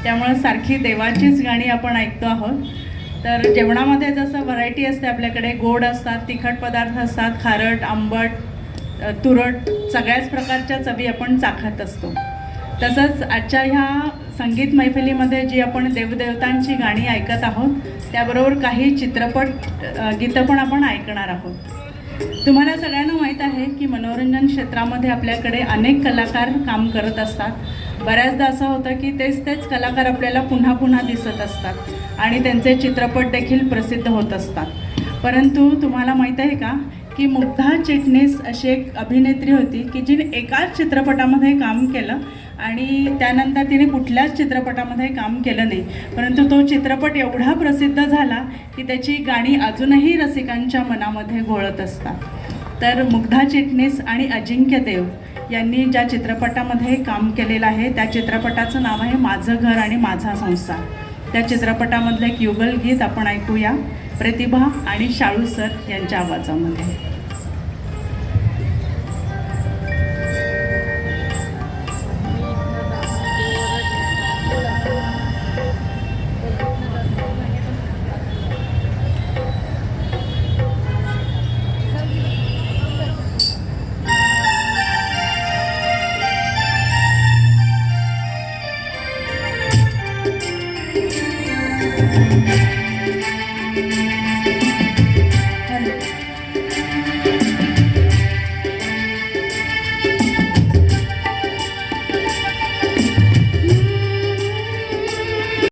त्यामुळे सारखी देवाचीच गाणी आपण ऐकतो आहोत। तर जेवणामध्ये जसं व्हरायटी असते आपल्याकडे, गोड असतात, तिखट पदार्थ असतात, खारट, आंबट, तुरट, सगळ्याच प्रकारच्या चवी आपण चाखत असतो। तसंच आजच्या ह्या संगीत मैफिलीमध्ये जी आपण देवदेवतांची गाणी ऐकत आहोत, त्याबरोबर काही चित्रपट गीतं पण आपण ऐकणार आहोत। तुम्हाला सगळ्यांना माहीत आहे की मनोरंजन क्षेत्रामध्ये आपल्याकडे अनेक कलाकार काम करत असतात। बऱ्याचदा असं होतं की तेच कलाकार आपल्याला पुन्हा पुन्हा दिसत असतात आणि त्यांचे चित्रपट देखील प्रसिद्ध होत असतात। परंतु तुम्हाला माहीत आहे का की मुग्धा चिटणीस अशी एक अभिनेत्री होती की जिने एकाच चित्रपटामध्ये काम केलं आणि त्यानंतर तिने कुठल्याच चित्रपटामध्ये काम केलं नाही, परंतु तो चित्रपट एवढा प्रसिद्ध झाला की त्याची गाणी अजूनही रसिकांच्या मनामध्ये घोळत असतात। तर मुग्धा चिटणीस आणि अजिंक्य देव यांनी ज्या चित्रपटामध्ये काम केलेलं आहे त्या चित्रपटाचं नाव आहे माझं घर आणि माझा संसार। त्या चित्रपटामधलं एक युगल गीत आपण ऐकूया प्रतिभा आणि शाळू सर यांच्या आवाजामध्ये।